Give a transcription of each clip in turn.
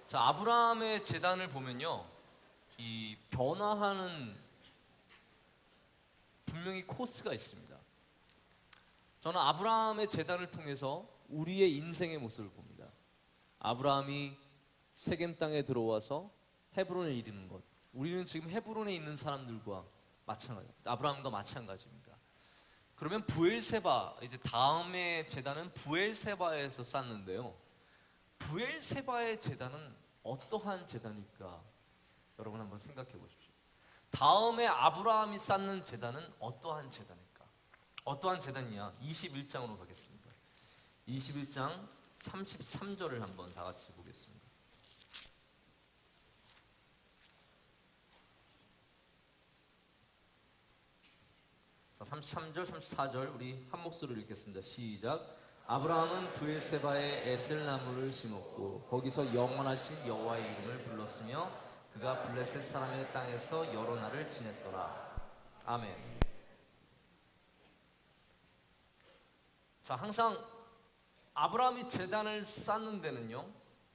자, 아브라함의 제단을 보면요, 이 변화하는 분명히 코스가 있습니다. 저는 아브라함의 제단을 통해서 우리의 인생의 모습을 봅니다. 아브라함이 세겜 땅에 들어와서 헤브론에 이르는 것, 우리는 지금 헤브론에 있는 사람들과 마찬가지입니다. 아브라함과 마찬가지입니다. 그러면 부엘세바, 이제 다음의 제단은 부엘세바에서 쌓는데요, 부엘세바의 제단은 어떠한 제단일까? 여러분 한번 생각해 보십시오. 다음에 아브라함이 쌓는 제단은 어떠한 제단일까? 어떠한 제단이냐? 21장으로 가겠습니다. 21장 33절을 한번 다 같이 보겠습니다. 자, 33절, 34절 우리 한 목소리로 읽겠습니다. 시작. 아브라함은 부엘세바에 에셀나무를 심었고 거기서 영원하신 여호와의 이름을 불렀으며 그가 블레셋 사람의 땅에서 여러 날을 지냈더라. 아멘. 자, 항상 아브라함이 제단을 쌓는 데는요,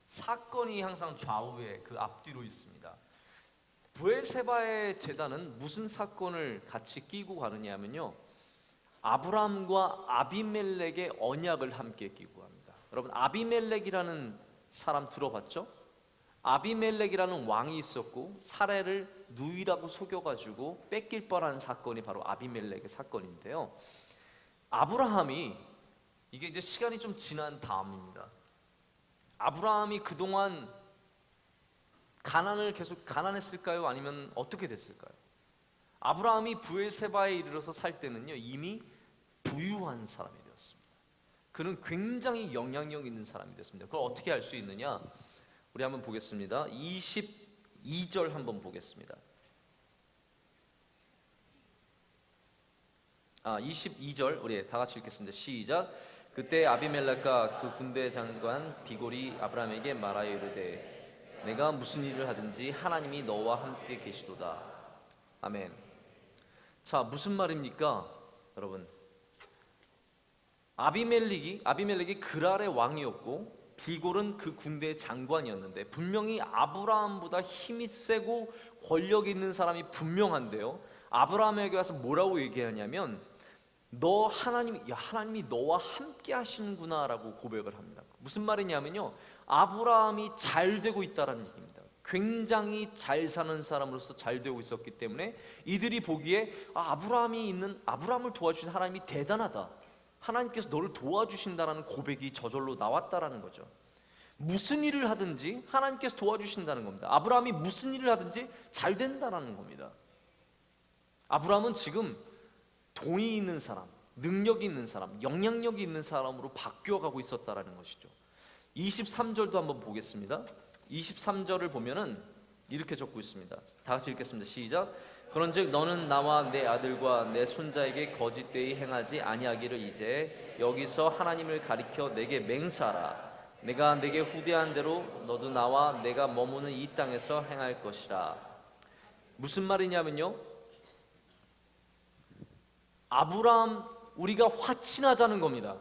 사건이 항상 좌우에 그 앞뒤로 있습니다. 부엘세바의 제단은 무슨 사건을 같이 끼고 가느냐면요, 아브라함과 아비멜렉의 언약을 함께 끼고 갑니다. 여러분, 아비멜렉이라는 사람 들어봤죠? 아비멜렉이라는 왕이 있었고 사례를 누이라고 속여가지고 뺏길 뻔한 사건이 바로 아비멜렉의 사건인데요, 아브라함이, 이게 이제 시간이 좀 지난 다음입니다. 아브라함이 그동안 가난을 계속 가난했을까요? 아니면 어떻게 됐을까요? 아브라함이 부엘세바에 이르러서 살 때는요, 이미 부유한 사람이 되었습니다. 그는 굉장히 영향력 있는 사람이 됐습니다. 그걸 어떻게 알 수 있느냐? 우리 한번 보겠습니다. 22절 한번 보겠습니다. 22절 우리 다 같이 읽겠습니다. 시작. 그때 아비멜렉과 그 군대 장관 비골이 아브라함에게 말하여 이르되 내가 무슨 일을 하든지 하나님이 너와 함께 계시도다. 아멘. 자, 무슨 말입니까? 여러분, 아비멜렉이 그랄의 왕이었고 비골은 그 군대의 장관이었는데 분명히 아브라함보다 힘이 세고 권력 있는 사람이 분명한데요, 아브라함에게 와서 뭐라고 얘기하냐면 하나님이 너와 함께 하시는구나 라고 고백을 합니다. 무슨 말이냐면요, 아브라함이 잘 되고 있다는 얘기입니다. 굉장히 잘 사는 사람으로서 잘 되고 있었기 때문에 이들이 보기에 아브라함을 도와주신 하나님이 대단하다, 하나님께서 너를 도와주신다라는 고백이 저절로 나왔다라는 거죠. 무슨 일을 하든지 하나님께서 도와주신다는 겁니다. 아브라함이 무슨 일을 하든지 잘 된다라는 겁니다. 아브라함은 지금 돈이 있는 사람, 능력이 있는 사람, 영향력이 있는 사람으로 바뀌어가고 있었다라는 것이죠. 23절도 한번 보겠습니다. 23절을 보면은 이렇게 적고 있습니다. 다 같이 읽겠습니다. 시작. 그런즉 너는 나와 내 아들과 내 손자에게 거짓되이 행하지 아니하기를 이제 여기서 하나님을 가리켜 내게 맹세하라. 내가 내게 후대한 대로 너도 나와 내가 머무는 이 땅에서 행할 것이라. 무슨 말이냐면요, 아브라함, 우리가 화친하자는 겁니다.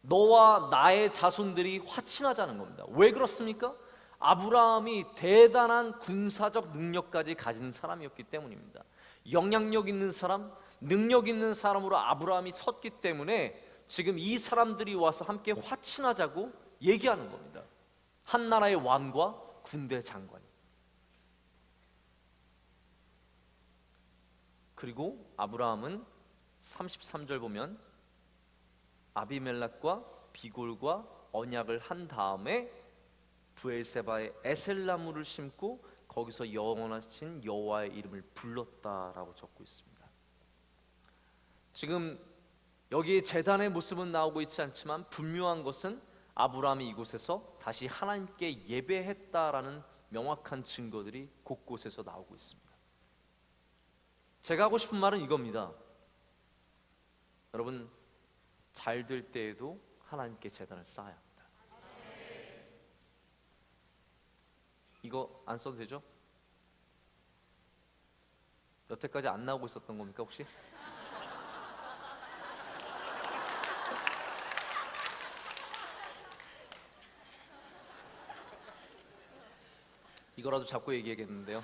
너와 나의 자손들이 화친하자는 겁니다. 왜 그렇습니까? 아브라함이 대단한 군사적 능력까지 가진 사람이었기 때문입니다. 영향력 있는 사람, 능력 있는 사람으로 아브라함이 섰기 때문에 지금 이 사람들이 와서 함께 화친하자고 얘기하는 겁니다. 한 나라의 왕과 군대 장관이. 그리고 아브라함은 33절 보면 아비멜렉과 비골과 언약을 한 다음에 부엘세바에 에셀나무를 심고 거기서 영원하신 여호와의 이름을 불렀다라고 적고 있습니다. 지금 여기 제단의 모습은 나오고 있지 않지만 분명한 것은 아브라함이 이곳에서 다시 하나님께 예배했다라는 명확한 증거들이 곳곳에서 나오고 있습니다. 제가 하고 싶은 말은 이겁니다. 여러분, 잘 될 때에도 하나님께 제단을 쌓아야 합니다. 이거 안 써도 되죠? 여태까지 안 나오고 있었던 겁니까 혹시? 이거라도 잡고 얘기하겠는데요.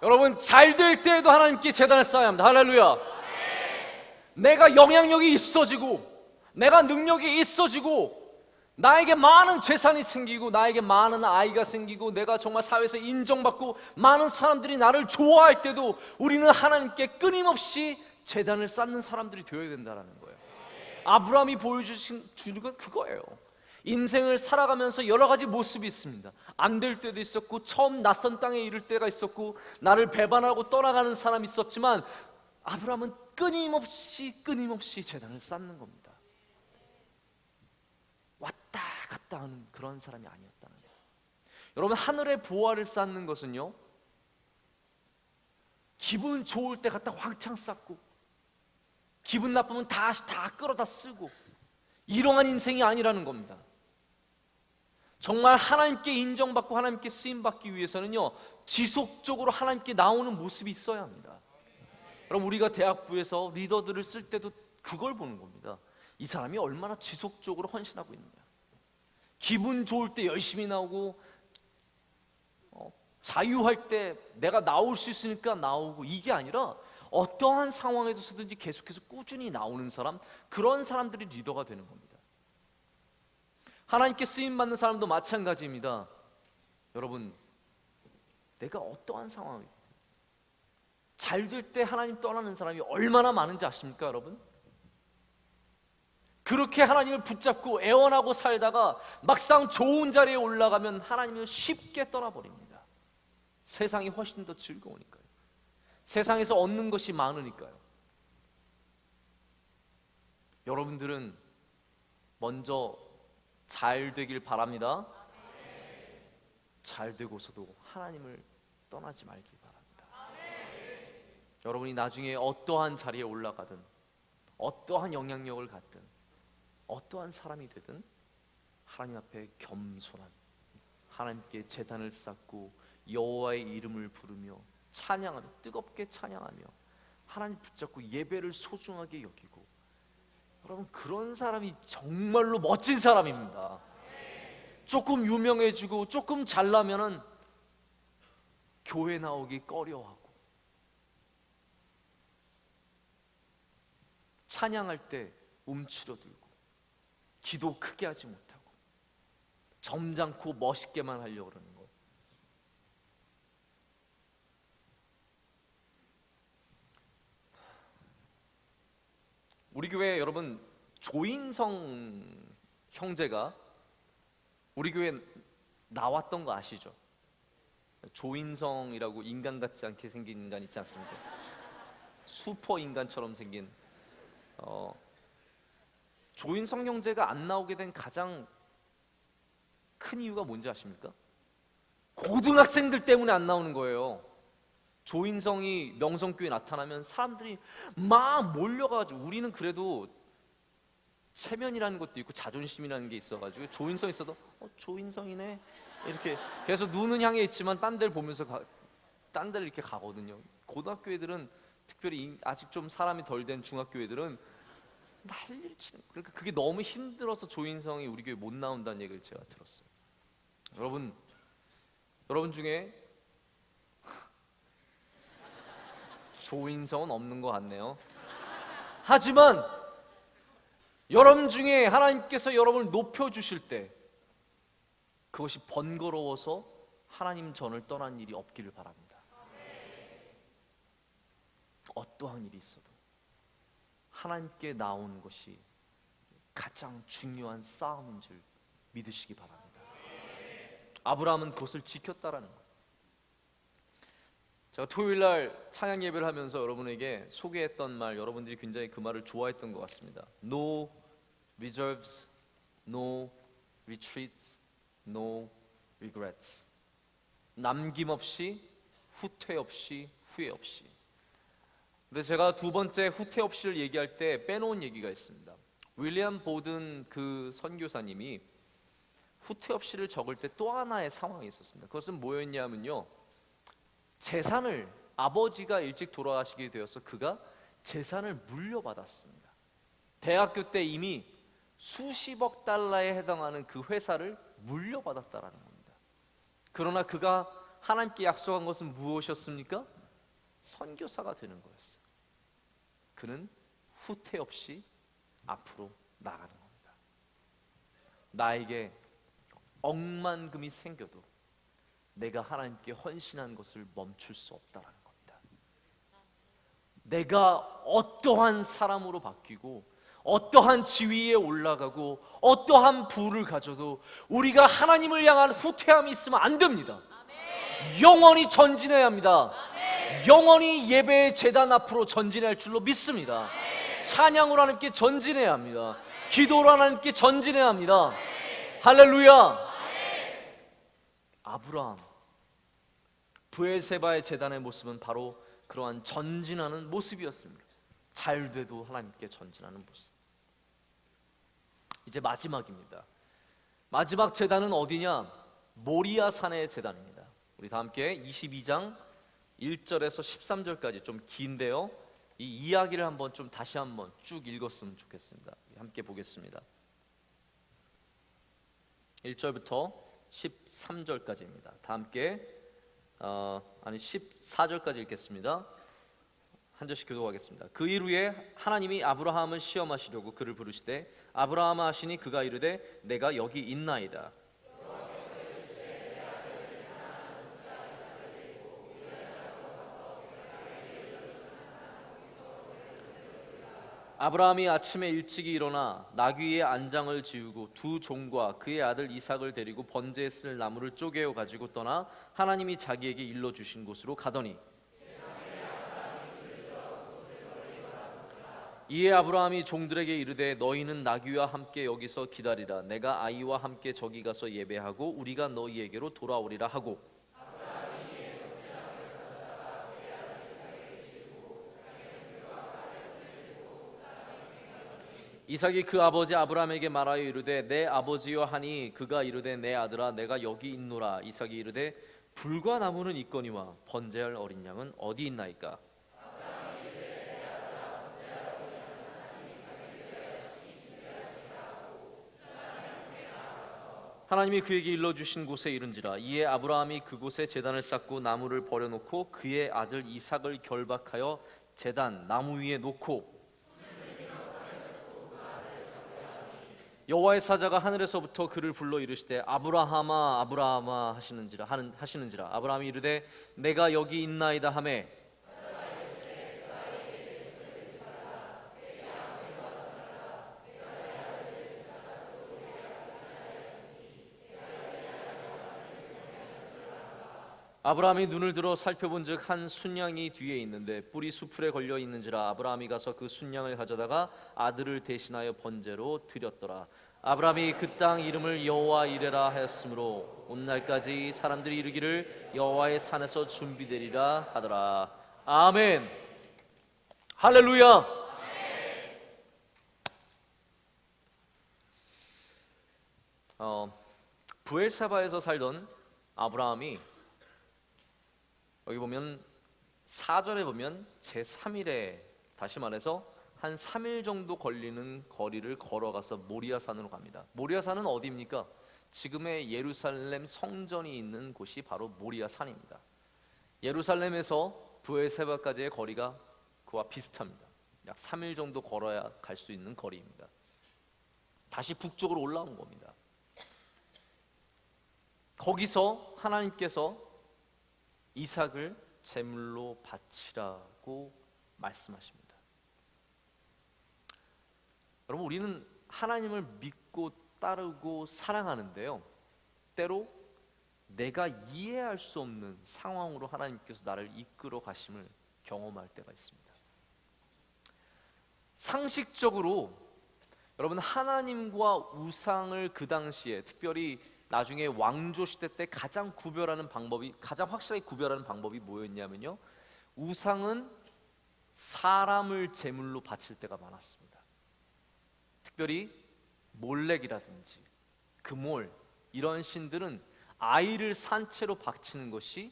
여러분, 잘 될 때에도 하나님께 제단을 쌓아야 합니다. 할렐루야. 내가 영향력이 있어지고 내가 능력이 있어지고 나에게 많은 재산이 생기고 나에게 많은 아이가 생기고 내가 정말 사회에서 인정받고 많은 사람들이 나를 좋아할 때도 우리는 하나님께 끊임없이 제단을 쌓는 사람들이 되어야 된다는 거예요. 아브라함이 보여주는 건 그거예요. 인생을 살아가면서 여러 가지 모습이 있습니다. 안 될 때도 있었고 처음 낯선 땅에 이를 때가 있었고 나를 배반하고 떠나가는 사람이 있었지만 아브라함은 끊임없이 제단을 쌓는 겁니다. 왔다 갔다 하는 그런 사람이 아니었다는 거예요. 여러분, 하늘의 보화를 쌓는 것은요, 기분 좋을 때 갖다 왕창 쌓고 기분 나쁘면 다시 다 끌어다 쓰고 이러한 인생이 아니라는 겁니다. 정말 하나님께 인정받고 하나님께 쓰임받기 위해서는요, 지속적으로 하나님께 나오는 모습이 있어야 합니다. 여러분, 우리가 대학부에서 리더들을 쓸 때도 그걸 보는 겁니다. 이 사람이 얼마나 지속적으로 헌신하고 있느냐. 기분 좋을 때 열심히 나오고 자유할 때 내가 나올 수 있으니까 나오고, 이게 아니라 어떠한 상황에서든지 계속해서 꾸준히 나오는 사람, 그런 사람들이 리더가 되는 겁니다. 하나님께 쓰임받는 사람도 마찬가지입니다. 여러분, 내가 어떠한 상황이든 잘 될 때 하나님 떠나는 사람이 얼마나 많은지 아십니까, 여러분? 그렇게 하나님을 붙잡고 애원하고 살다가 막상 좋은 자리에 올라가면 하나님을 쉽게 떠나버립니다. 세상이 훨씬 더 즐거우니까요. 세상에서 얻는 것이 많으니까요. 여러분들은 먼저 잘 되길 바랍니다. 잘 되고서도 하나님을 떠나지 말길 바랍니다. 여러분이 나중에 어떠한 자리에 올라가든 어떠한 영향력을 갖든 어떠한 사람이 되든 하나님 앞에 겸손한, 하나님께 제단을 쌓고 여호와의 이름을 부르며 찬양하며, 뜨겁게 찬양하며 하나님 붙잡고 예배를 소중하게 여기고, 여러분, 그런 사람이 정말로 멋진 사람입니다. 조금 유명해지고 조금 잘나면은 교회 나오기 꺼려하고, 찬양할 때 움츠러들고, 기도 크게 하지 못하고 점잖고 멋있게만 하려고 그러는 거. 우리 교회 여러분, 조인성 형제가 우리 교회에 나왔던 거 아시죠? 조인성이라고 인간 같지 않게 생긴 인간 있지 않습니까? 슈퍼 인간처럼 생긴 조인성 형제가 안 나오게 된 가장 큰 이유가 뭔지 아십니까? 고등학생들 때문에 안 나오는 거예요. 조인성이 명성교회에 나타나면 사람들이 막 몰려가지고, 우리는 그래도 체면이라는 것도 있고 자존심이라는 게 있어가지고 조인성 있어도 조인성이네 이렇게 계속 눈은 향해 있지만 딴 데를 보면서 딴 데를 이렇게 가거든요. 고등학교 애들은, 특별히 아직 좀 사람이 덜 된 중학교 애들은 난리를 치는, 그러니까 그게 너무 힘들어서 조인성이 우리 교회 못 나온다는 얘기를 제가 들었어요. 여러분 중에 조인성은 없는 것 같네요. 하지만 여러분 중에 하나님께서 여러분을 높여주실 때 그것이 번거로워서 하나님 전을 떠난 일이 없기를 바랍니다. 어떠한 일이 있어도 하나님께 나오는 것이 가장 중요한 싸움인 줄 믿으시기 바랍니다. 아브라함은 그것을 지켰다라는 것. 제가 토요일날 찬양 예배를 하면서 여러분에게 소개했던 말, 여러분들이 굉장히 그 말을 좋아했던 것 같습니다. No reserves, no retreats, no regrets. 남김없이, 후퇴 없이, 후회 없이. 근데 제가 두 번째 후퇴 없이를 얘기할 때 빼놓은 얘기가 있습니다. 윌리엄 보든 그 선교사님이 후퇴 없이를 적을 때 또 하나의 상황이 있었습니다. 그것은 뭐였냐면요, 재산을, 아버지가 일찍 돌아가시게 되어서 그가 재산을 물려받았습니다. 대학교 때 이미 수십억 달러에 해당하는 그 회사를 물려받았다라는 겁니다. 그러나 그가 하나님께 약속한 것은 무엇이었습니까? 선교사가 되는 거였어요. 그는 후퇴 없이 앞으로 나가는 겁니다. 나에게 억만금이 생겨도 내가 하나님께 헌신한 것을 멈출 수 없다라는 겁니다. 내가 어떠한 사람으로 바뀌고 어떠한 지위에 올라가고 어떠한 부를 가져도 우리가 하나님을 향한 후퇴함이 있으면 안 됩니다. 영원히 전진해야 합니다. 영원히 예배의 제단 앞으로 전진해야 할 줄로 믿습니다. 찬양으로 하나님께 전진해야 합니다. 기도로 하나님께 전진해야 합니다. 할렐루야. 아브라함, 브엘세바의 제단의 모습은 바로 그러한 전진하는 모습이었습니다. 잘 돼도 하나님께 전진하는 모습. 이제 마지막입니다. 마지막 제단은 어디냐? 모리아 산의 제단입니다. 우리 다 함께 22장 1절에서 13절까지 좀 긴데요, 이 이야기를 한번 좀 다시 한번 쭉 읽었으면 좋겠습니다. 함께 보겠습니다. 1절부터 13절까지입니다. 다 함께 14절까지 읽겠습니다. 한 절씩 교독하겠습니다. 그 일 후에 하나님이 아브라함을 시험하시려고 그를 부르시되 아브라함아 하시니 그가 이르되 내가 여기 있나이다. 아브라함이 아침에 일찍이 일어나 나귀의 안장을 지우고 두 종과 그의 아들 이삭을 데리고 번제에 쓸 나무를 쪼개어 가지고 떠나 하나님이 자기에게 일러 주신 곳으로 가더니 이에 아브라함이 종들에게 이르되 너희는 나귀와 함께 여기서 기다리라. 내가 아이와 함께 저기 가서 예배하고 우리가 너희에게로 돌아오리라 하고 이삭이 그 아버지 아브라함에게 말하여 이르되 내 아버지여 하니 그가 이르되 내 아들아 내가 여기 있노라. 이삭이 이르되 불과 나무는 있거니와 번제할 어린 양은 어디 있나이까? 하나님이 그에게 일러주신 곳에 이른지라. 이에 아브라함이 그곳에 제단을 쌓고 나무를 버려놓고 그의 아들 이삭을 결박하여 제단 나무 위에 놓고 여호와의 사자가 하늘에서부터 그를 불러 이르시되 아브라함아 아브라함아 하시는지라. 아브라함이 이르되 내가 여기 있나이다 하매 아브라함이 눈을 들어 살펴본즉 한 순양이 뒤에 있는데 뿔이 수풀에 걸려 있는지라. 아브라함이 가서 그 순양을 가져다가 아들을 대신하여 번제로 드렸더라. 아브라함이 그 땅 이름을 여호와 이레라 하였으므로 오늘날까지 사람들이 이르기를 여호와의 산에서 준비되리라 하더라. 아멘. 할렐루야. 브엘사바에서 살던 아브라함이 여기 보면 4절에 보면 제3일에 다시 말해서 한 3일 정도 걸리는 거리를 걸어가서 모리아산으로 갑니다. 모리아산은 어디입니까? 지금의 예루살렘 성전이 있는 곳이 바로 모리아산입니다. 예루살렘에서 브엘세바까지의 거리가 그와 비슷합니다. 약 3일 정도 걸어야 갈 수 있는 거리입니다. 다시 북쪽으로 올라온 겁니다. 거기서 하나님께서 이삭을 제물로 바치라고 말씀하십니다. 여러분, 우리는 하나님을 믿고 따르고 사랑하는데요, 때로 내가 이해할 수 없는 상황으로 하나님께서 나를 이끌어 가심을 경험할 때가 있습니다. 상식적으로 여러분, 하나님과 우상을 그 당시에 특별히 나중에 왕조 시대 때 가장 확실하게 구별하는 방법이 뭐였냐면요, 우상은 사람을 제물로 바칠 때가 많았습니다. 특별히 몰렉이라든지 그몰 이런 신들은 아이를 산채로 바치는 것이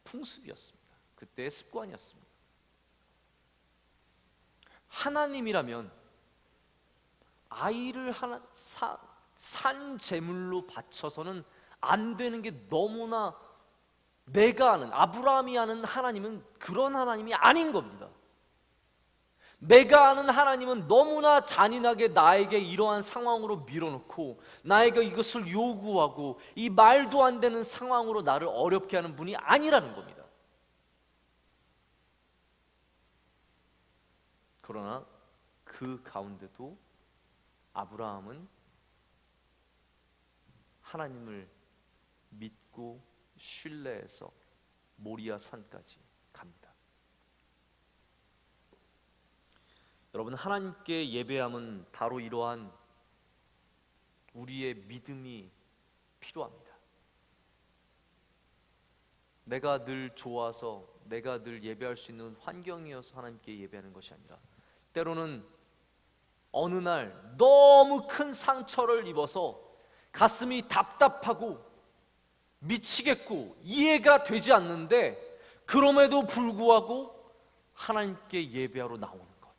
풍습이었습니다. 그때의 습관이었습니다. 하나님이라면 아이를 하나 산 제물로 바쳐서는 안 되는 게 너무나, 내가 아는, 아브라함이 아는 하나님은 그런 하나님이 아닌 겁니다. 내가 아는 하나님은 너무나 잔인하게 나에게 이러한 상황으로 밀어놓고 나에게 이것을 요구하고 이 말도 안 되는 상황으로 나를 어렵게 하는 분이 아니라는 겁니다. 그러나 그 가운데도 아브라함은 하나님을 믿고 신뢰해서 모리아 산까지 갑니다. 여러분, 하나님께 예배함은 바로 이러한 우리의 믿음이 필요합니다. 내가 늘 좋아서 내가 늘 예배할 수 있는 환경이어서 하나님께 예배하는 것이 아니라, 때로는 어느 날 너무 큰 상처를 입어서 가슴이 답답하고 미치겠고 이해가 되지 않는데 그럼에도 불구하고 하나님께 예배하러 나오는 것,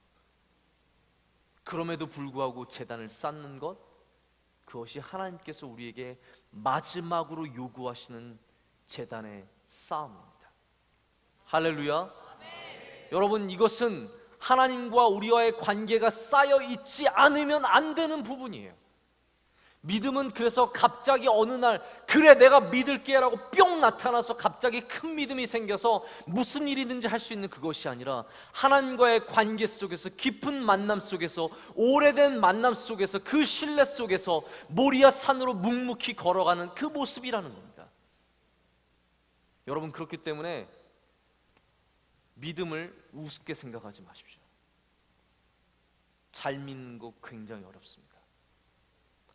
그럼에도 불구하고 제단을 쌓는 것, 그것이 하나님께서 우리에게 마지막으로 요구하시는 제단의 싸움입니다. 할렐루야. 여러분, 이것은 하나님과 우리와의 관계가 쌓여 있지 않으면 안 되는 부분이에요. 믿음은 그래서 갑자기 어느 날 그래 내가 믿을게 라고 뿅 나타나서 갑자기 큰 믿음이 생겨서 무슨 일이든지 할 수 있는 그것이 아니라, 하나님과의 관계 속에서, 깊은 만남 속에서, 오래된 만남 속에서, 그 신뢰 속에서 모리아 산으로 묵묵히 걸어가는 그 모습이라는 겁니다. 여러분, 그렇기 때문에 믿음을 우습게 생각하지 마십시오. 잘 믿는 거 굉장히 어렵습니다.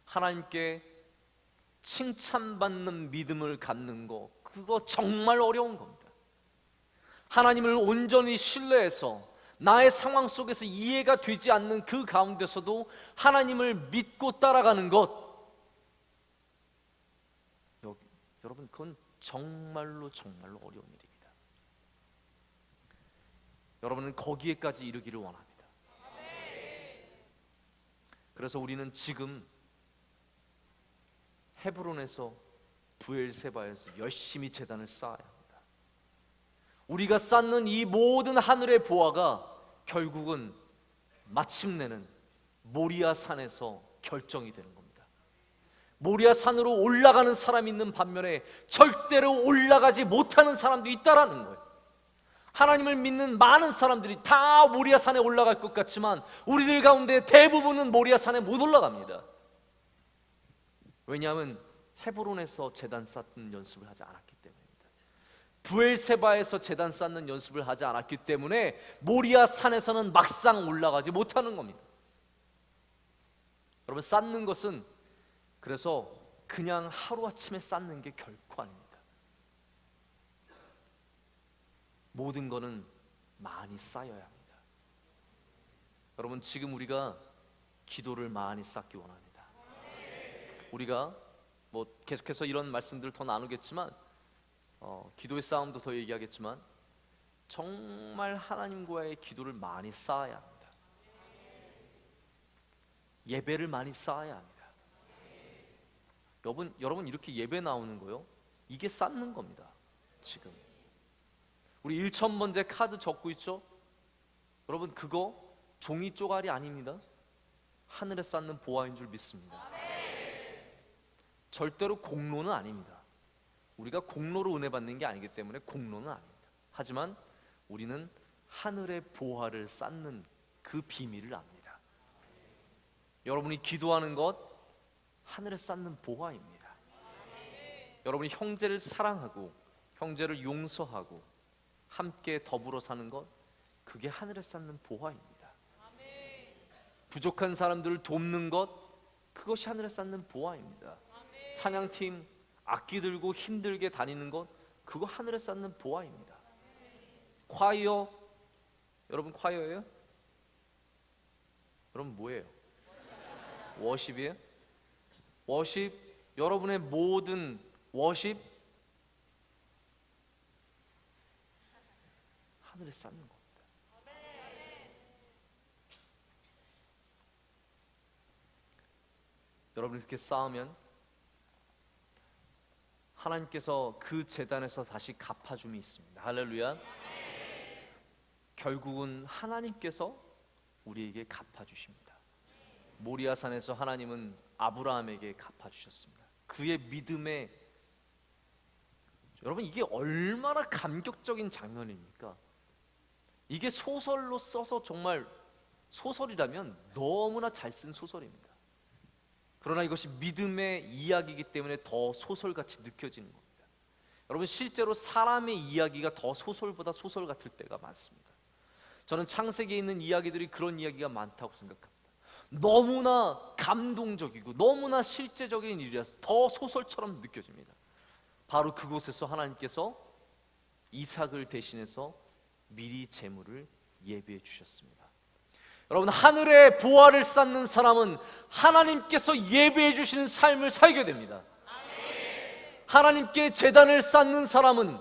하나님께 칭찬받는 믿음을 갖는 거, 그거 정말 어려운 겁니다. 하나님을 온전히 신뢰해서 나의 상황 속에서 이해가 되지 않는 그 가운데서도 하나님을 믿고 따라가는 것, 여러분, 그건 정말로 어려운 일입니다. 여러분은 거기에까지 이르기를 원합니다. 그래서 우리는 지금 헤브론에서, 브엘세바에서 열심히 제단을 쌓아야 합니다. 우리가 쌓는 이 모든 하늘의 보화가 결국은 마침내는 모리아 산에서 결정이 되는 겁니다. 모리아 산으로 올라가는 사람이 있는 반면에 절대로 올라가지 못하는 사람도 있다라는 거예요. 하나님을 믿는 많은 사람들이 다 모리아 산에 올라갈 것 같지만 우리들 가운데 대부분은 모리아 산에 못 올라갑니다. 왜냐하면 헤브론에서 제단 쌓는 연습을 하지 않았기 때문입니다. 브엘세바에서 제단 쌓는 연습을 하지 않았기 때문에 모리아 산에서는 막상 올라가지 못하는 겁니다. 여러분, 쌓는 것은 그래서 그냥 하루아침에 쌓는 게 결코 아닙니다. 모든 거는 많이 쌓여야 합니다. 여러분, 지금 우리가 기도를 많이 쌓기 원합니다. 우리가 뭐 계속해서 이런 말씀들을 더 나누겠지만, 기도의 싸움도 더 얘기하겠지만, 정말 하나님과의 기도를 많이 쌓아야 합니다. 예배를 많이 쌓아야 합니다. 여러분 이렇게 예배 나오는 거요, 이게 쌓는 겁니다. 지금 우리 1000번째 카드 적고 있죠? 여러분, 그거 종이 쪼가리 아닙니다. 하늘에 쌓는 보화인 줄 믿습니다. 절대로 공로는 아닙니다. 우리가 공로로 은혜 받는 게 아니기 때문에 공로는 아닙니다. 하지만 우리는 하늘의 보화를 쌓는 그 비밀을 압니다. 여러분이 기도하는 것, 하늘에 쌓는 보화입니다. 여러분이 형제를 사랑하고 형제를 용서하고 함께 더불어 사는 것, 그게 하늘에 쌓는 보화입니다. 부족한 사람들을 돕는 것, 그것이 하늘에 쌓는 보화입니다. 찬양팀 악기 들고 힘들게 다니는 것, 그거 하늘에 쌓는 보화입니다. 콰이어, 여러분 콰이어예요? 여러분 뭐예요? 워십이에요? 워십, 여러분의 모든 워십 하늘에 쌓는 겁니다. 여러분 이렇게 쌓으면 하나님께서 그 제단에서 다시 갚아줌이 있습니다. 할렐루야. 결국은 하나님께서 우리에게 갚아주십니다. 모리아산에서 하나님은 아브라함에게 갚아주셨습니다. 그의 믿음에, 여러분 이게 얼마나 감격적인 장면입니까? 이게 소설로 써서 정말 소설이라면 너무나 잘 쓴 소설입니다. 그러나 이것이 믿음의 이야기이기 때문에 더 소설같이 느껴지는 겁니다. 여러분 실제로 사람의 이야기가 더 소설보다 소설 같을 때가 많습니다. 저는 창세기에 있는 이야기들이 그런 이야기가 많다고 생각합니다. 너무나 감동적이고 너무나 실제적인 일이라서 더 소설처럼 느껴집니다. 바로 그곳에서 하나님께서 이삭을 대신해서 미리 제물을 예비해 주셨습니다. 여러분 하늘의 보화를 쌓는 사람은 하나님께서 예비해 주시는 삶을 살게 됩니다. 하나님께 제단을 쌓는 사람은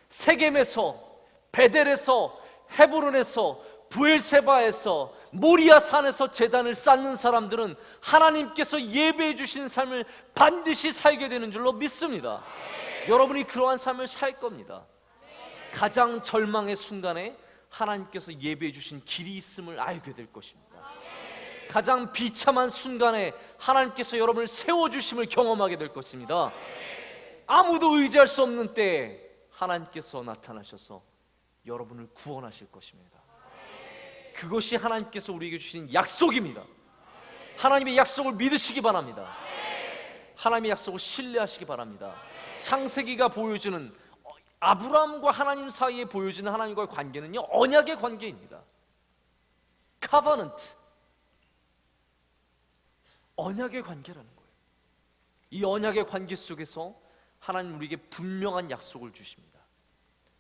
세겜에서, 베델에서, 헤브론에서, 브엘세바에서, 모리아 산에서 제단을 쌓는 사람들은 하나님께서 예배해 주신 삶을 반드시 살게 되는 줄로 믿습니다. 여러분이 그러한 삶을 살 겁니다. 가장 절망의 순간에 하나님께서 예배해 주신 길이 있음을 알게 될 것입니다. 가장 비참한 순간에 하나님께서 여러분을 세워주심을 경험하게 될 것입니다. 아무도 의지할 수 없는 때에 하나님께서 나타나셔서 여러분을 구원하실 것입니다. 그것이 하나님께서 우리에게 주신 약속입니다. 하나님의 약속을 믿으시기 바랍니다. 하나님의 약속을 신뢰하시기 바랍니다. 창세기가 보여주는 아브라함과 하나님 사이에 보여주는 하나님과의 관계는요, 언약의 관계입니다. Covenant, 언약의 관계라는 거예요. 이 언약의 관계 속에서 하나님 우리에게 분명한 약속을 주십니다.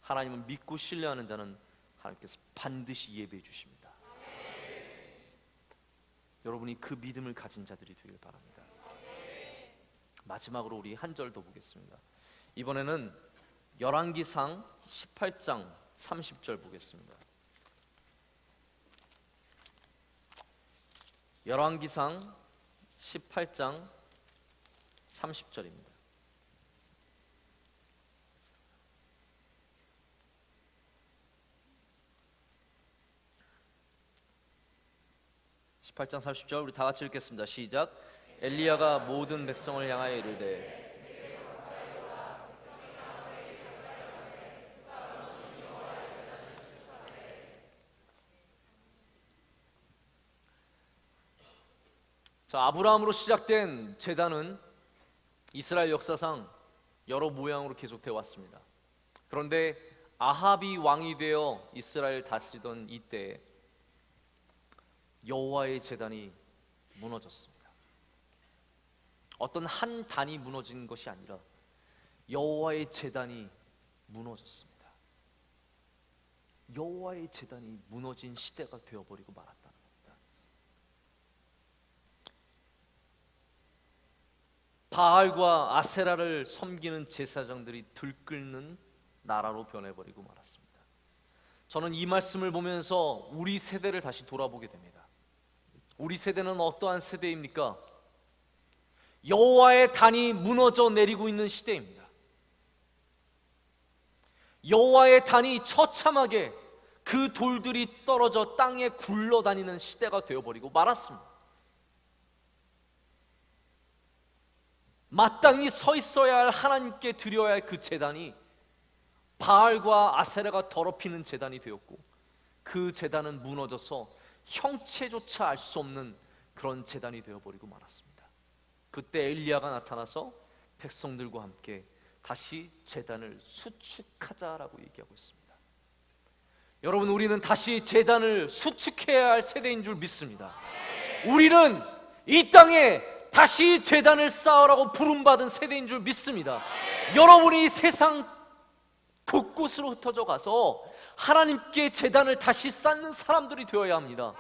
하나님은 믿고 신뢰하는 자는 하나님께서 반드시 예배해 주십니다. 여러분이 그 믿음을 가진 자들이 되길 바랍니다. 마지막으로 우리 한 절 더 보겠습니다. 이번에는 열왕기상 18장 30절 보겠습니다. 열왕기상 18장 30절입니다. (18장 30절) 우리 다 같이 읽겠습니다. 시작. 엘리야가 모든 백성을 향하여 이르되 자, 아브라함으로 시작된 제단은 이스라엘 역사상 여러 모양으로 계속되어 왔습니다. 그런데 아합이 왕이 되어 이스라엘 다스리던 이때 여호와의 제단이 무너졌습니다. 어떤 한 단이 무너진 것이 아니라 여호와의 제단이 무너졌습니다. 여호와의 제단이 무너진 시대가 되어버리고 말았다는 겁니다. 바알과 아세라를 섬기는 제사장들이 들끓는 나라로 변해버리고 말았습니다. 저는 이 말씀을 보면서 우리 세대를 다시 돌아보게 됩니다. 우리 세대는 어떠한 세대입니까? 여호와의 단이 무너져 내리고 있는 시대입니다. 여호와의 단이 처참하게 그 돌들이 떨어져 땅에 굴러다니는 시대가 되어버리고 말았습니다. 마땅히 서 있어야 할 하나님께 드려야 할 그 제단이 바알과 아세라가 더럽히는 제단이 되었고, 그 제단은 무너져서 형체조차 알 수 없는 그런 제단이 되어버리고 말았습니다. 그때 엘리야가 나타나서 백성들과 함께 다시 제단을 수축하자라고 얘기하고 있습니다. 여러분, 우리는 다시 제단을 수축해야 할 세대인 줄 믿습니다. 우리는 이 땅에 다시 제단을 쌓으라고 부름받은 세대인 줄 믿습니다. 여러분이 세상 곳곳으로 흩어져 가서 하나님께 제단을 다시 쌓는 사람들이 되어야 합니다.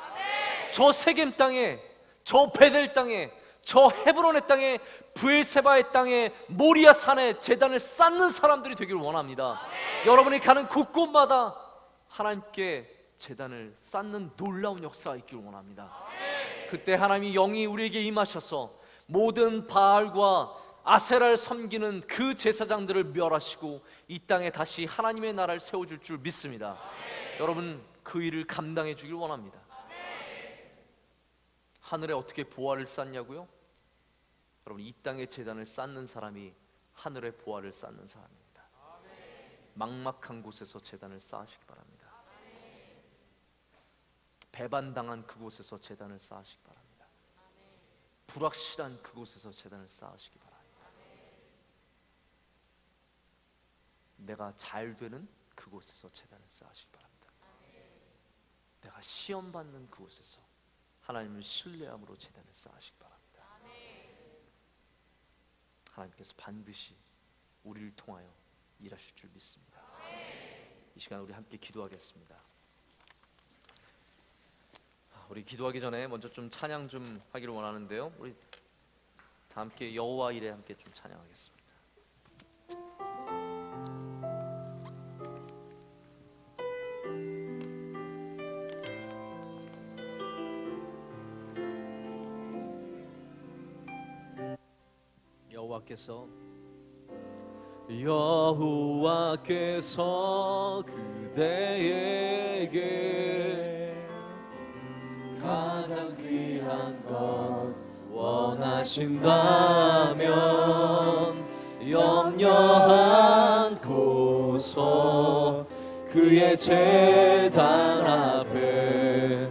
저 세겜 땅에, 저 베델 땅에, 저 헤브론의 땅에, 브엘세바의 땅에, 모리아 산에 제단을 쌓는 사람들이 되기를 원합니다. 여러분이 가는 곳곳마다 하나님께 제단을 쌓는 놀라운 역사가 있기를 원합니다. 그때 하나님이 영이 우리에게 임하셔서 모든 바알과 아세라를 섬기는 그 제사장들을 멸하시고 이 땅에 다시 하나님의 나라를 세워줄 줄 믿습니다. 여러분, 그 일을 감당해 주길 원합니다. 하늘에 어떻게 보화를 쌓냐고요? 여러분, 이 땅의 제단을 쌓는 사람이 하늘의 보화를 쌓는 사람입니다. 막막한 곳에서 제단을 쌓으시기 바랍니다. 배반당한 그곳에서 제단을 쌓으시기 바랍니다. 불확실한 그곳에서 제단을 쌓으시기 바랍니다. 내가 잘 되는 그곳에서 제단을 쌓으시기 바랍니다. 내가 시험받는 그곳에서 하나님을 신뢰함으로 제단을 쌓으시기 바랍니다. 하나님께서 반드시 우리를 통하여 일하실 줄 믿습니다. 이 시간 우리 함께 기도하겠습니다. 우리 기도하기 전에 먼저 좀 찬양 좀 하기를 원하는데요. 우리 다 함께 여호와 이레 함께 좀 찬양하겠습니다. 여호와께서 그대에게 가장 귀한 것 원하신다면 염려 않고서 그의 제단 앞에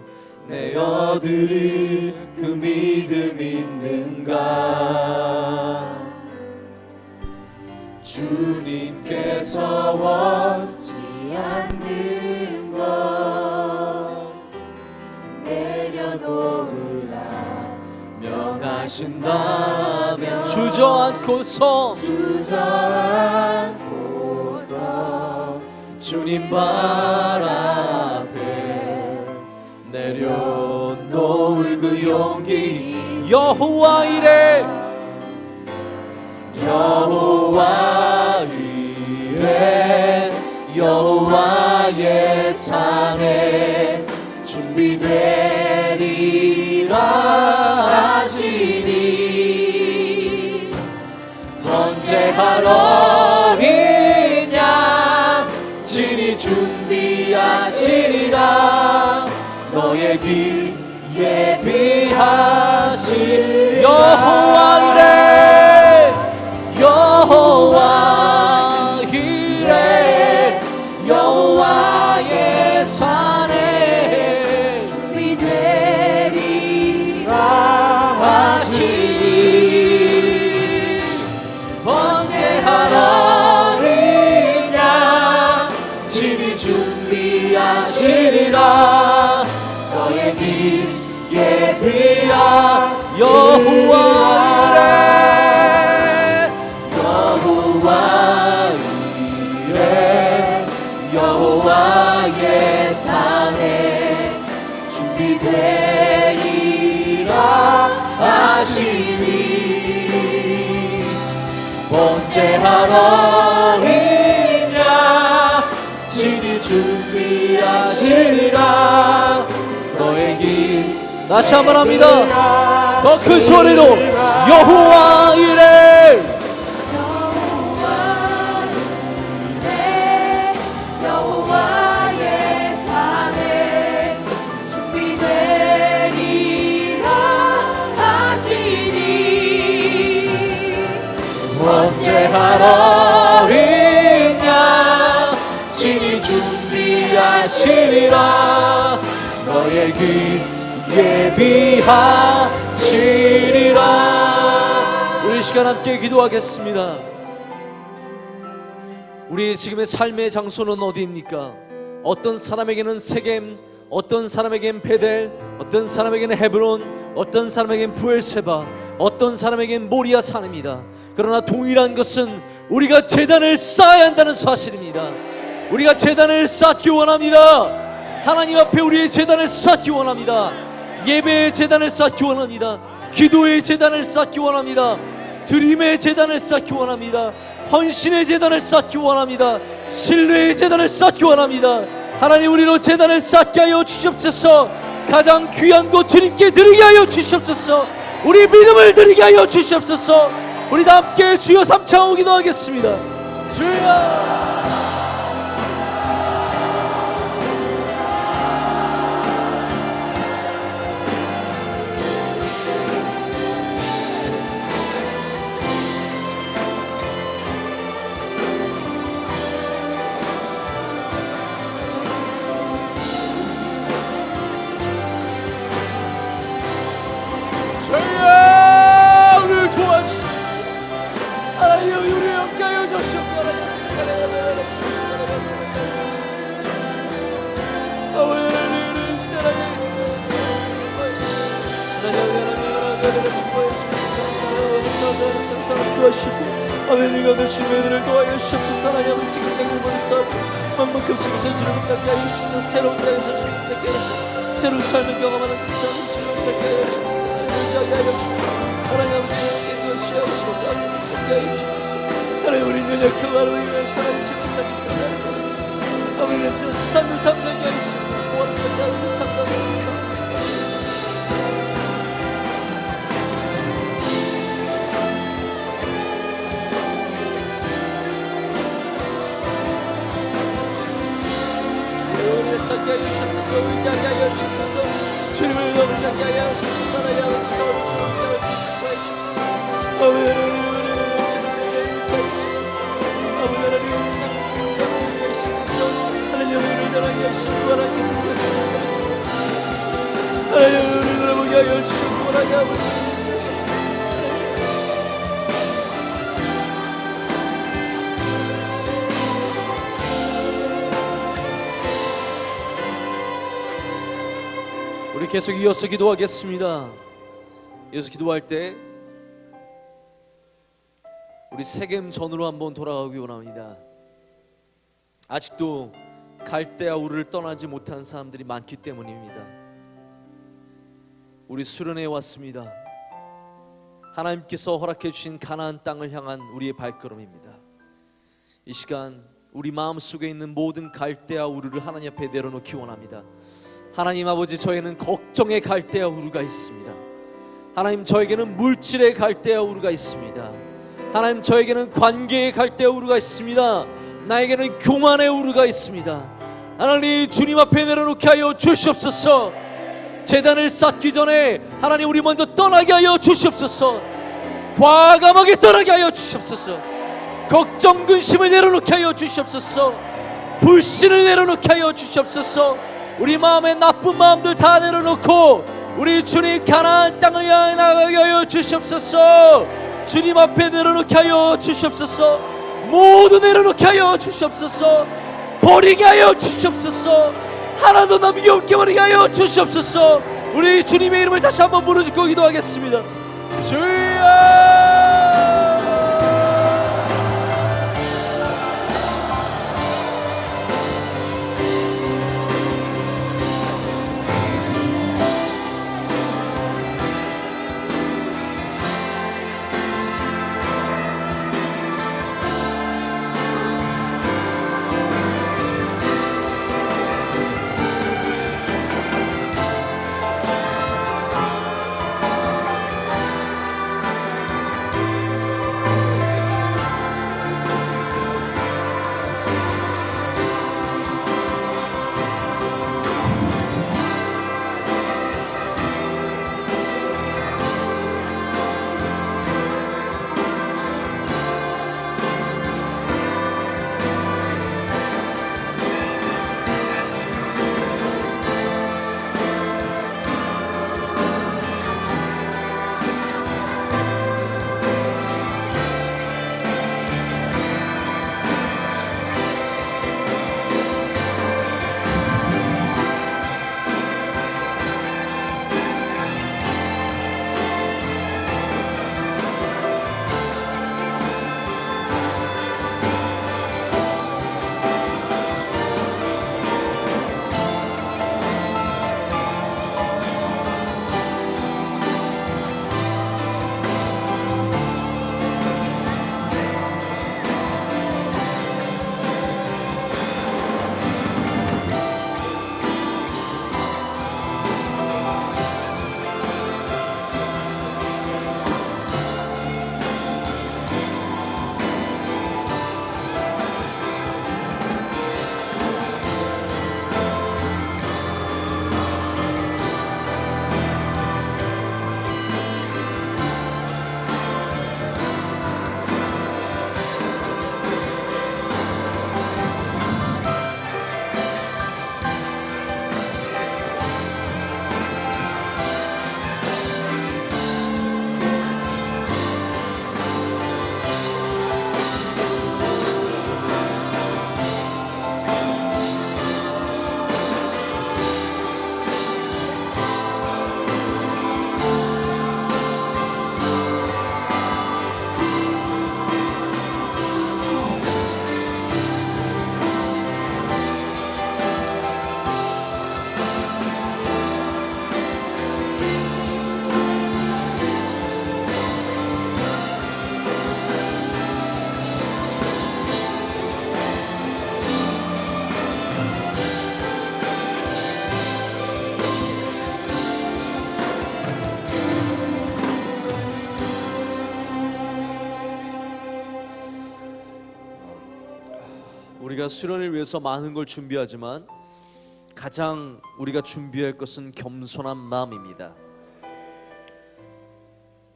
내어드릴 그 믿음 있는가? 주님께서 원치 않는 것 내려놓으라 명하신다면 주저앉고서 주님 발 앞에 내려놓을 그 용기 여호와 이레 여호와의 산에 준비되리라 하시니 언제 하러이냐 친히 준비하시리라 너의 길 예비하시리라 여호와 이레 여호와 이레 여호와의 산에 준비되리라 하시니 언제 하러이냐 친히 준비하시리라 너의 길 예비하 여호와 이레 여호와의 산에 준비되리라 하시니 언제 하러이냐 친히 준비하시리라 너의 길 다시 한번 합니다. 더 큰 소리로 여호와 이레 언제 하러이냐 친히 준비하시리라 너의 길 예비하시리라. 우리 시간 함께 기도하겠습니다. 우리 지금의 삶의 장소는 어디입니까? 어떤 사람에게는 세겜, 어떤 사람에게는 베델, 어떤 사람에게는 헤브론, 어떤 사람에게는 부엘세바, 어떤 사람에게는 모리아 산입니다. 그러나 동일한 것은 우리가 제단을 쌓아야 한다는 사실입니다. 우리가 제단을 쌓기 원합니다. 하나님 앞에 우리의 제단을 쌓기 원합니다. 예배의 제단을 쌓기 원합니다. 기도의 제단을 쌓기 원합니다. 드림의 제단을 쌓기 원합니다. 헌신의 제단을 쌓기 원합니다. 신뢰의 제단을 쌓기 원합니다. 하나님 우리로 제단을 쌓게 하여 주시옵소서. 가장 귀한 것 주님께 드리게 하여 주시옵소서. 우리 믿음을 드리게 하여 주시옵소서. 우리 다 함께 주여 삼창하고 기도하겠습니다. 주여. 주여 우리를 도와주시옵소서. 하나님 우리를 함께 하여 주시옵소서. 우리를 신뢰하게 해주시옵소서. 아멘. 이가 되신 우리들을 도와여 주시옵소서. 하나님 승리를 보내서 만만큼 속에서 주를 붙잡게 하여 주시옵소서. 새로운 땅에서 주를 붙잡게 하여 주시옵소서. 새로운 삶을 경험하는 삶을 주를 붙잡게 하여 주시옵소서. 하나님 아버지께 도와주시옵소서. 하나님 우리 연약하고 하나님의 사랑을 제가 사랑을 받았습니다. 아버지께서 쌓는 삶 되게 하시고 보호를 쌓는 삶 살게 하여 주시옵소서. 의지하게 하여 주시옵소서. 주님을 너무 작게 하여 주시옵소서. 하나님 아버지 서로 주님을 하여 주시옵소서. 아버지 하나님 주님을 하여 주시옵소서. 아버지 하나님 하여 주시옵소서. 하나님 우리를 떠나게 하시고 하나님께서 도와주시옵소서. 하나님 우리를 너무 하여 주시고 하나님 아버지 우리 계속 이어서 기도하겠습니다. 이어서 기도할 때 우리 세겜 전으로 한번 돌아가기 원합니다. 아직도 갈대아 우르를 떠나지 못한 사람들이 많기 때문입니다. 우리 수련회에 왔습니다. 하나님께서 허락해 주신 가나안 땅을 향한 우리의 발걸음입니다. 이 시간 우리 마음속에 있는 모든 갈대아 우르를 하나님 앞에 내려놓기 원합니다. 하나님 아버지, 저에는 걱정의 갈대아 우르가 있습니다. 하나님, 저에게는 물질의 갈대아 우르가 있습니다. 하나님, 저에게는 관계의 갈대아 우르가 있습니다. 나에게는 교만의 우르가 있습니다. 하나님, 주님 앞에 내려놓게 하여 주시옵소서. 제단을 쌓기 전에 하나님 우리 먼저 떠나게 하여 주시옵소서. 과감하게 떠나게 하여 주시옵소서. 걱정 근심을 내려놓게 하여 주시옵소서. 불신을 내려놓게 하여 주시옵소서. 우리 마음의 나쁜 마음들 다 내려놓고 우리 주님 가나안 땅을 향해 나가게 하여 주시옵소서. 주님 앞에 내려놓게 하여 주시옵소서. 모두 내려놓게 하여 주시옵소서. 버리게 하여 주시옵소서. 하나도 남기 없게 버리게 하여 주시옵소서. 우리 주님의 이름을 다시 한번 부르짖고 기도하겠습니다. 주여. 우리가 수련을 위해서 많은 걸 준비하지만 가장 우리가 준비할 것은 겸손한 마음입니다.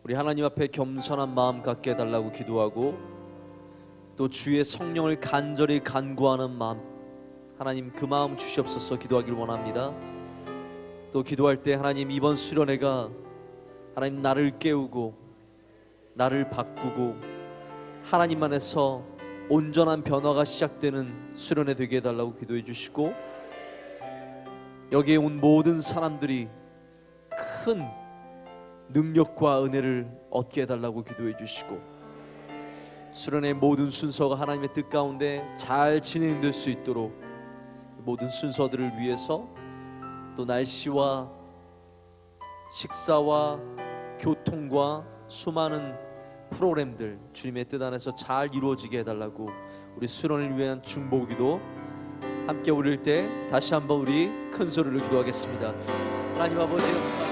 우리 하나님 앞에 겸손한 마음 갖게 해달라고 기도하고, 또 주의 성령을 간절히 간구하는 마음, 하나님 그 마음 주시옵소서 기도하길 원합니다. 또 기도할 때 하나님 이번 수련회가 하나님 나를 깨우고 나를 바꾸고 하나님 안에서 온전한 변화가 시작되는 수련회 되게 해달라고 기도해 주시고, 여기에 온 모든 사람들이 큰 능력과 은혜를 얻게 해달라고 기도해 주시고, 수련의 모든 순서가 하나님의 뜻 가운데 잘 진행될 수 있도록 모든 순서들을 위해서, 또 날씨와 식사와 교통과 수많은 프로그램들 주님의 뜻 안에서 잘 이루어지게 해달라고 우리 수련을 위한 중보기도 함께 올릴 때 다시 한번 우리 큰 소리로 기도하겠습니다. 하나님 아버지 감사합니다.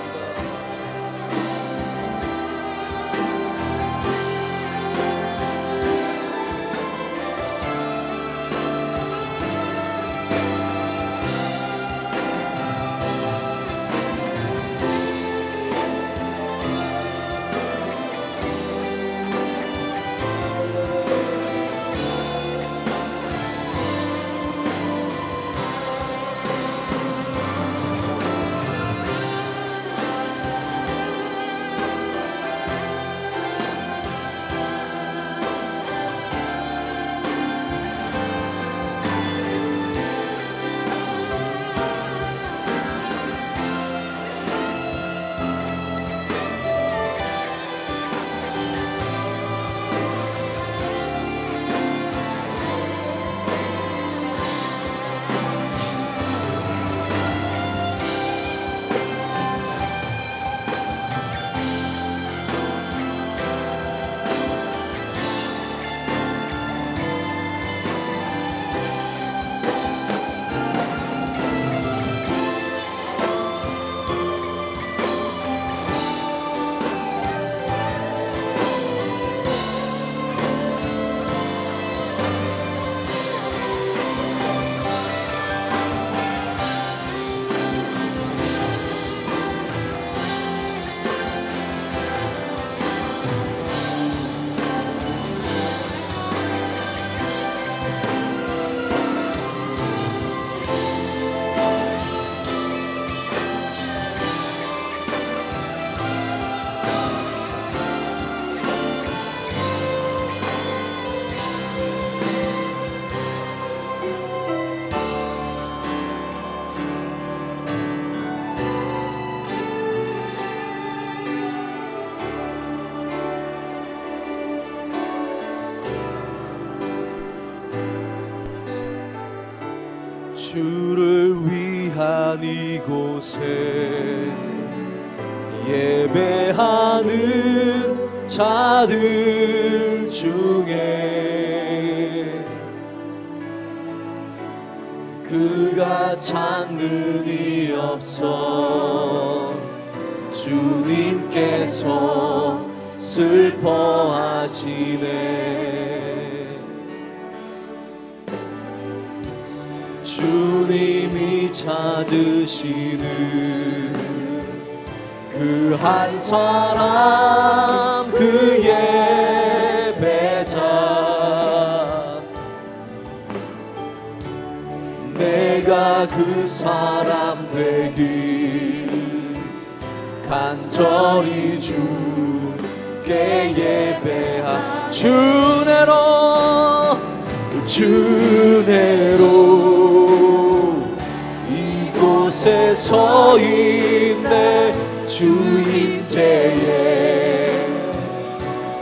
주를 위한 이곳에 예배하는 자들 중에 그가 찾는 이 없어 주님께서 슬퍼하시네. 주님이 찾으시는 그 한 사람, 그 예배자, 내가 그 사람 되길 간절히 주께 예배하. 주내로 이곳에 서 있네. 주 임재에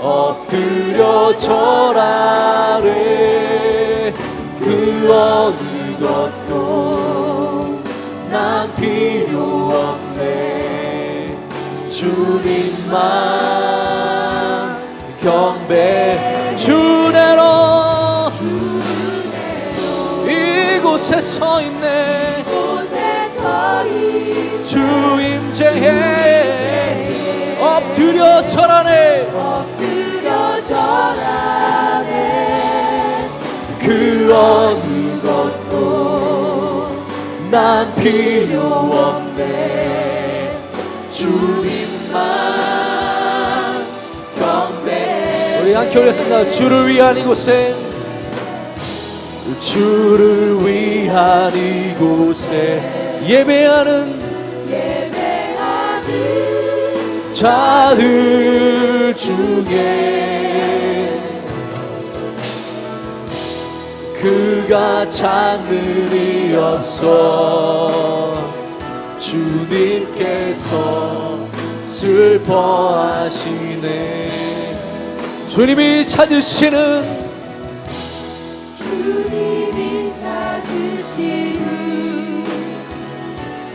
엎드려 절하래. 그 어느 것도 난 필요 없네. 주님만 경배. 주내로 이곳에 서 있네. 주 임재에 엎드려 절하네. 그 어느 난 필요 없네. 주님만 경배. 우리 함께 올렸습니다. 주를 위한 이곳에, 주를 위한 이곳에 예배하는 자들 중에 그가 장르이 없어 주님께서 슬퍼하시네. 주님이 찾으시는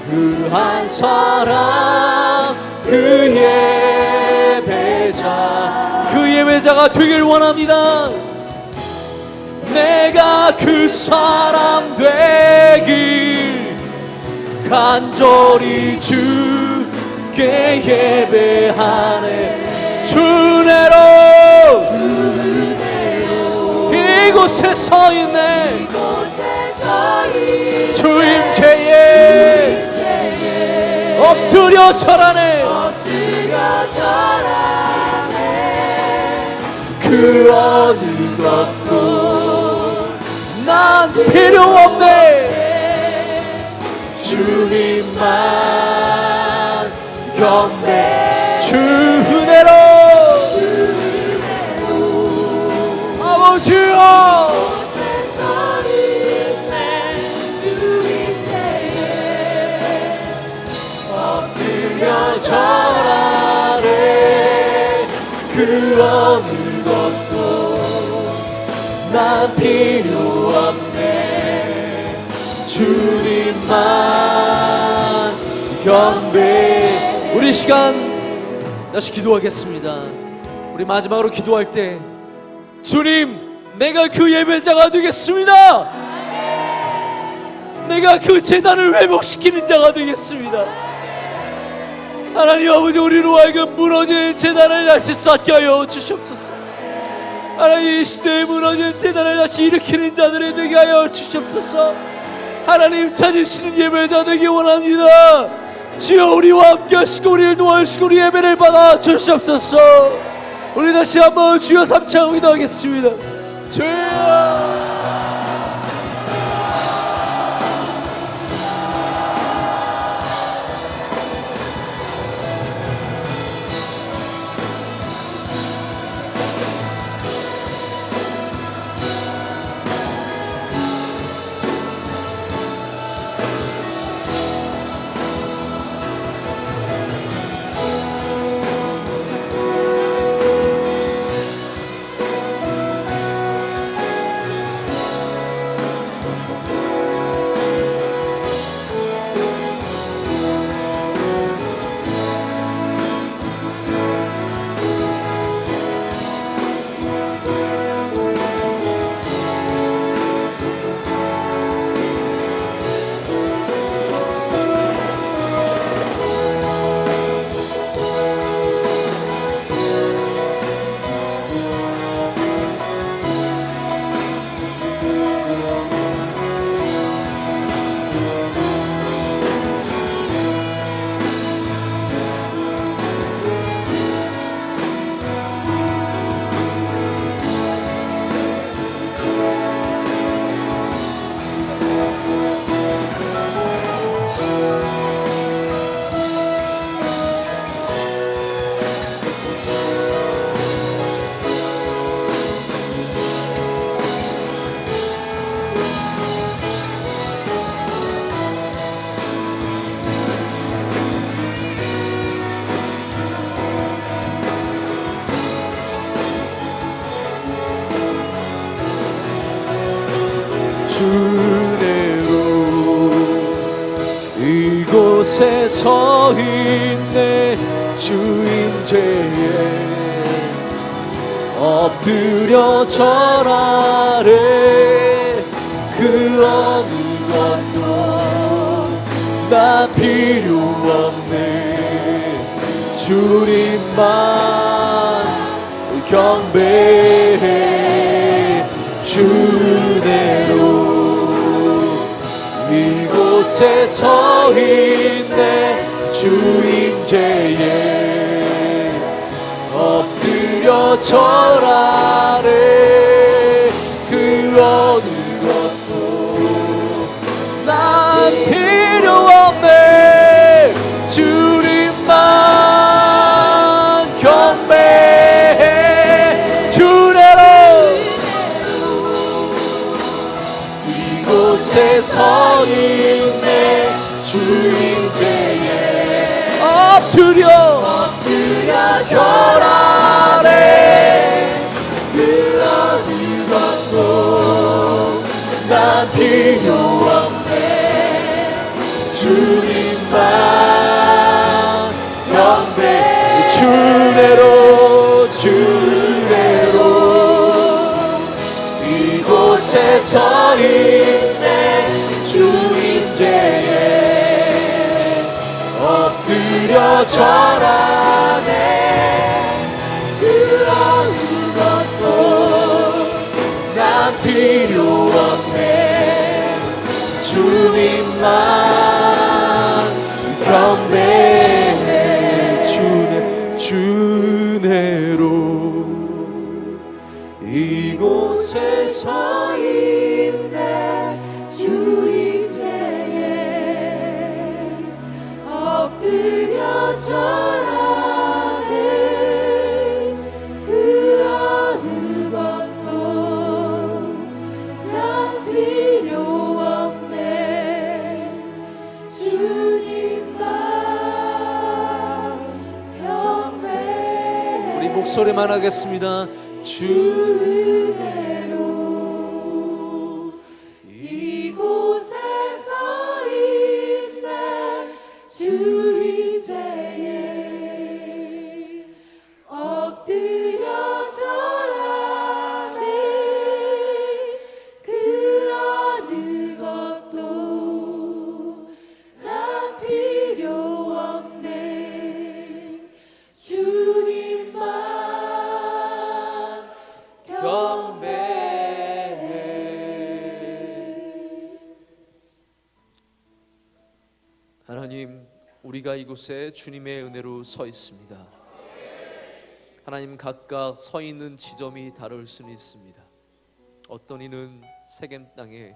그 한 사람, 그 예배자가 되길 원합니다. 내가 그 사람 되길 간절히 주께 예배하네. 주내로 이곳에 서 있네. 주임체에 엎드려 절하네. 그 어느 것도 난 필요 없네. 주님만 경배. 주 은혜로 아버지여 절하네. 그 어느 것도 난 필요 없네. 주님만 경배. 우리 시간 다시 기도하겠습니다. 우리 마지막으로 기도할 때 주님, 내가 그 예배자가 되겠습니다. 내가 그 재단을 회복시키는 자가 되겠습니다. 하나님 아버지, 우리로 하여금 무너진 재단을 다시 쌓게 하여 주시옵소서. 하나님, 이 시대에 무너진 재단을 다시 일으키는 자들이 되게 하여 주시옵소서. 하나님 찾으시는 예배자 되기 원합니다. 주여, 우리와 함께 하시고 우리를 도와주시고 우리 예배를 받아 주시옵소서. 우리 다시 한번 주여 삼창하고 기도하겠습니다. 주여. 주내로 이곳에 서 있네. 주임제에 엎드려 절하래. 그 어느 것도 나 필요 없네. 주님만 경배해. 주대로 이곳 이곳에 서 있네 주 임재에 엎드려 절하네 그 어느 것도 난 필요 없네 주님만 경배해 주내로 이곳에 서 있네 주 임재에 엎드려 절하네 그 어느 것도 난 필요 없네 주님만 경배 주내로 이곳에 서 있네 주 임재에 엎드려 절하네 그 어느 것도 난 필요 없네 주님만 경배해 주내로 이곳에 서 있네 주 임재에 엎드려 절하네 그 어느 것도 난 필요 없네 주님만 경배 우리 목소리만 하겠습니다 주내로 이곳에 서 있네 주 임재에 엎드려 절하네 그 어느 것도 난 필요 없네 주님만 하나님, 우리가 이곳에 주님의 은혜로 서 있습니다. 하나님, 각각 서 있는 지점이 다를 수는 있습니다. 어떤 이는 세겜 땅에,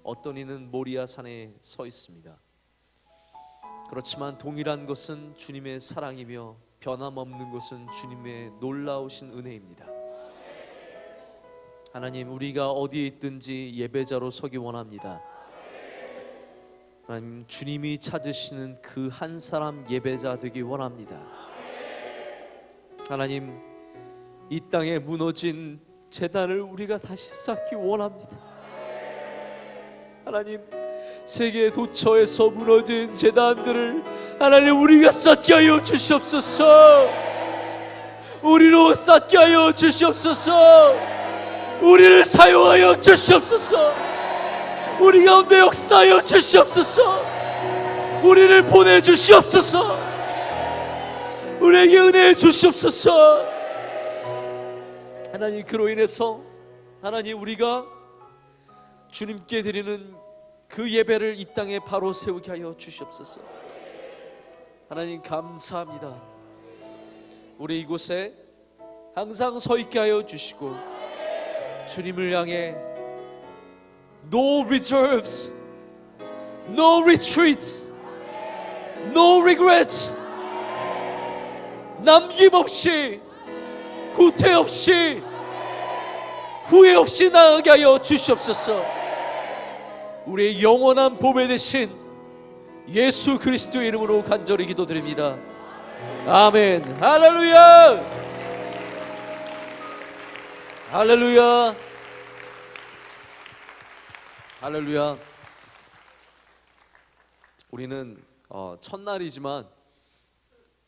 어떤 이는 모리아 산에 서 있습니다. 그렇지만 동일한 것은 주님의 사랑이며 변함없는 것은 주님의 놀라우신 은혜입니다. 하나님, 우리가 어디에 있든지 예배자로 서기 원합니다. 하나님, 주님이 찾으시는 그 한 사람 예배자 되기 원합니다. 하나님, 이 땅에 무너진 제단을 우리가 다시 쌓기 원합니다. 하나님, 세계 도처에서 무너진 제단들을 하나님 우리가 쌓게 하여 주시옵소서. 우리로 쌓게 하여 주시옵소서. 우리를 사용하여 주시옵소서. 우리 가운데 역사하여 주시옵소서. 우리를 보내주시옵소서. 우리에게 은혜해 주시옵소서. 하나님, 그로 인해서 하나님 우리가 주님께 드리는 그 예배를 이 땅에 바로 세우게 하여 주시옵소서. 하나님, 감사합니다. 우리 이곳에 항상 서 있게 하여 주시고 주님을 향해 No reserves, no retreats, no regrets, 남김없이, 후퇴 없이, 후회 없이 나아가게 하여 주시옵소서. 우리의 영원한 보배 되신 예수 그리스도의 이름으로 간절히 기도드립니다. 아멘. 할렐루야. 할렐루야. 할렐루야. 우리는 첫날이지만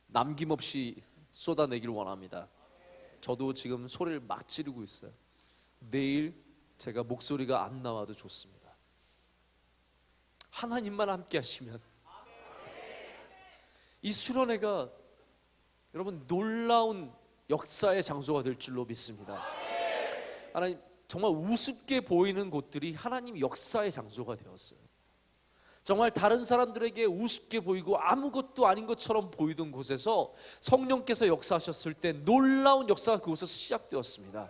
남김없이 쏟아내기를 원합니다. 저도 지금 소리를 막 지르고 있어요. 내일 제가 목소리가 안 나와도 좋습니다. 하나님만 함께 하시면 이 수련회가 여러분 놀라운 역사의 장소가 될 줄로 믿습니다. 하나님, 정말 우습게 보이는 곳들이 하나님 역사의 장소가 되었어요. 정말 다른 사람들에게 우습게 보이고 아무것도 아닌 것처럼 보이던 곳에서 성령께서 역사하셨을 때 놀라운 역사가 그곳에서 시작되었습니다.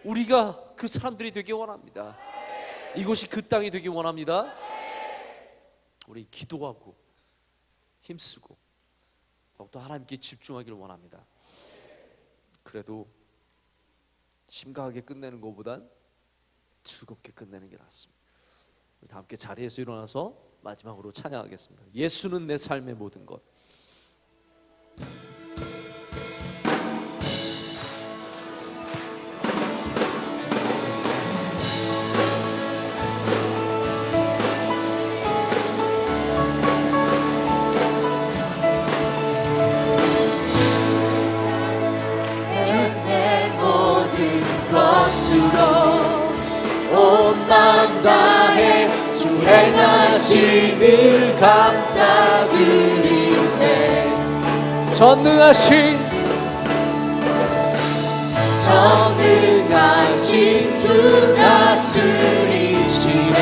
우리가 그 사람들이 되기 원합니다. 이곳이 그 땅이 되기 원합니다. 우리 기도하고 힘쓰고 더욱더 하나님께 집중하기를 원합니다. 그래도 심각하게 끝내는 것보단 즐겁게 끝내는 게 낫습니다. 우리 다 함께 자리에서 일어나서 마지막으로 찬양하겠습니다. 예수는 내 삶의 모든 것. 행하심을 감사드리세. 전능하신 주 다스리시네.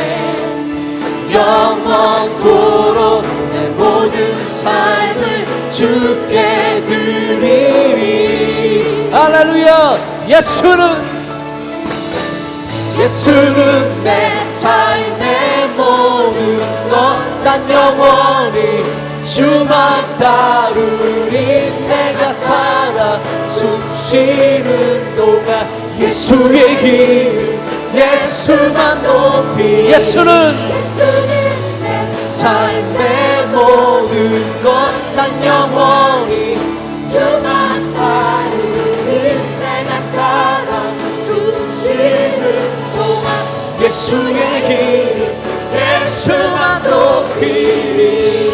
영원토록 내 모든 삶을 주께 드리리. 할렐루야. 예수는 내 삶의 모든 것. 난 영원히 주만 따르리. 내가 살아 숨쉬는 동안 예수의 길, 예수만 높이. 예수는 내 삶의 모든 것. 난 영원히 주만 따르리. 내가 살아 숨쉬는 동안 예수의 길, 예수만 높이리.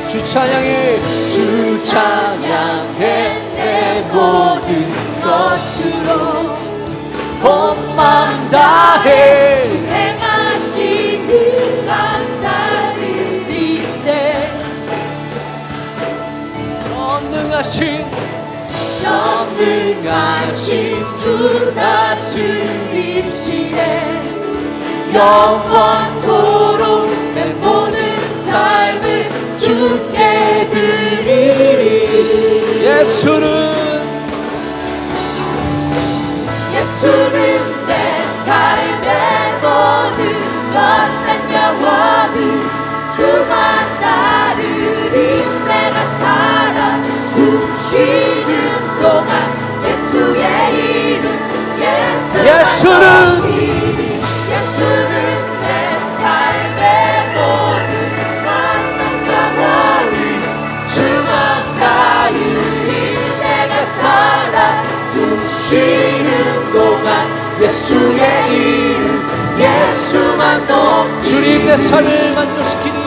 주 찬양해 내 모든 것으로 온 마음 다해 주 행하시는 감사드리세. 전능하신 주 다스리시네. 영원토록 내 모든 삶을 주께 드리리. 예수는 내 삶의 모든 것. 난 영원히 주만 따르리. 내가 살아 숨쉬는 동안 예수의 이름, 예수만 높이리. 예수는 내 삶의 모든 것. 난 영원히 주만 따르리. 내가 살아 숨쉬는 동안 예수의 이름, 예수만 높이리. 주님 내 삶을 만족시키니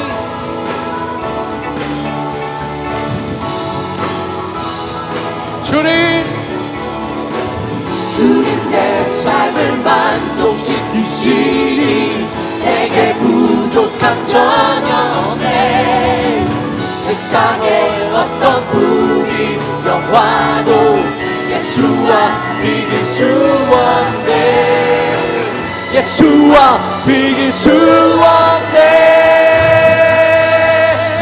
주님 내 삶을 만족시키시니. 내게 부족함 전혀 없네. 세상의 어떤 부귀 영화도 예수와 비길 수 없네. 예수와 비길 수 없네.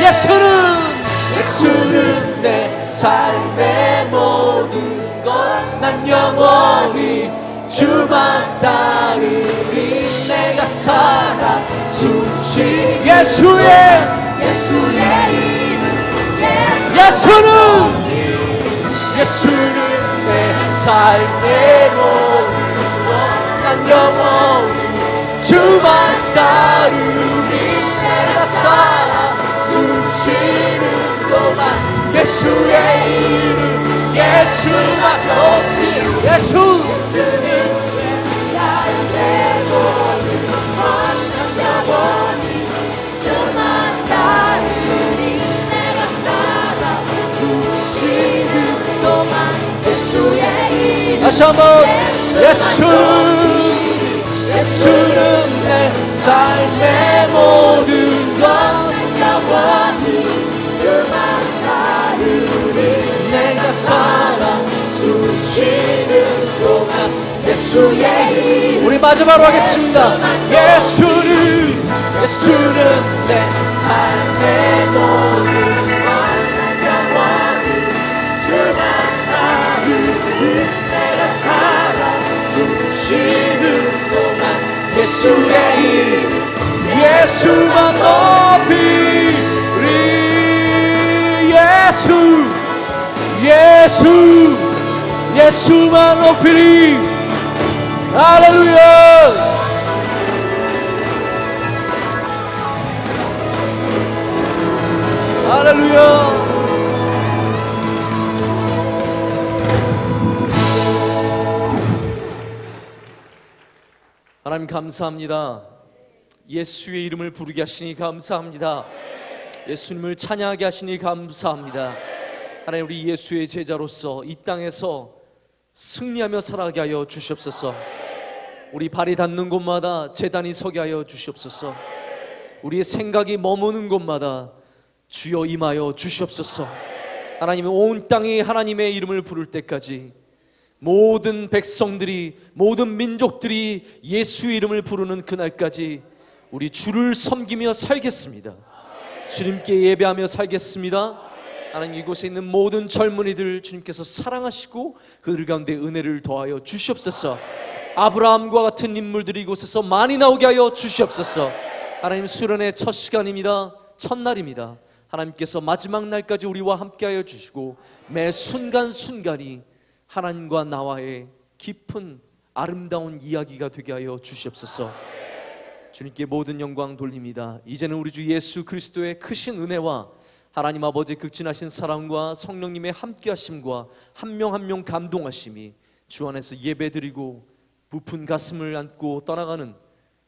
예수는 내 삶의 모든 것. 난 영원히 주만 따르리. 내가 살아 숨쉬는 예수의 이름, 예수는 내 삶의 모든 것. 난 영원히 주만 따르리. 내가 살아 숨쉬는 동안 예수의 이름, 예수만 높이. 예수 삶의 모든 것. 난 영원히 주만 따르리. 내가 살아 숨쉬는 동안 예수의 이름, 다시 한번 예수는 내 삶의 모든 것. 영원히 주만 따르리. 내가 살아 숨쉬는 예수의 우리 마지막으로 하겠습니다. 예수는 내 삶의 모든 영원히 주만 나를 내가 살아 주시는 동안 예수의 예수만 높이리. 예수만 높이리. 할렐루야. 할렐루야. 하나님 감사합니다. 예수의 이름을 부르게 하시니 감사합니다. 예수님을 찬양하게 하시니 감사합니다. 하나님, 우리 예수의 제자로서 이 땅에서 승리하며 살아가게 하여 주시옵소서. 우리 발이 닿는 곳마다 제단이 서게 하여 주시옵소서. 우리의 생각이 머무는 곳마다 주여 임하여 주시옵소서. 하나님, 온 땅이 하나님의 이름을 부를 때까지 모든 백성들이, 모든 민족들이 예수의 이름을 부르는 그날까지 우리 주를 섬기며 살겠습니다. 주님께 예배하며 살겠습니다. 하나님, 이곳에 있는 모든 젊은이들 주님께서 사랑하시고 그들 가운데 은혜를 더하여 주시옵소서. 아브라함과 같은 인물들이 이곳에서 많이 나오게 하여 주시옵소서. 하나님, 수련의 첫 시간입니다. 첫날입니다. 하나님께서 마지막 날까지 우리와 함께하여 주시고 매 순간순간이 하나님과 나와의 깊은 아름다운 이야기가 되게 하여 주시옵소서. 주님께 모든 영광 돌립니다. 이제는 우리 주 예수 그리스도의 크신 은혜와 하나님 아버지의 극진하신 사랑과 성령님의 함께하심과 한 명 한 명 감동하심이 주 안에서 예배드리고 부푼 가슴을 안고 떠나가는,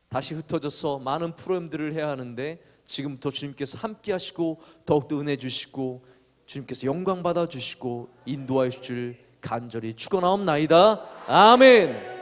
다시 흩어져서 많은 프로그램들을 해야 하는데 지금부터 주님께서 함께하시고 더욱더 은혜 주시고 주님께서 영광 받아주시고 인도하여 주실 간절히 축원하옵나이다. 아멘.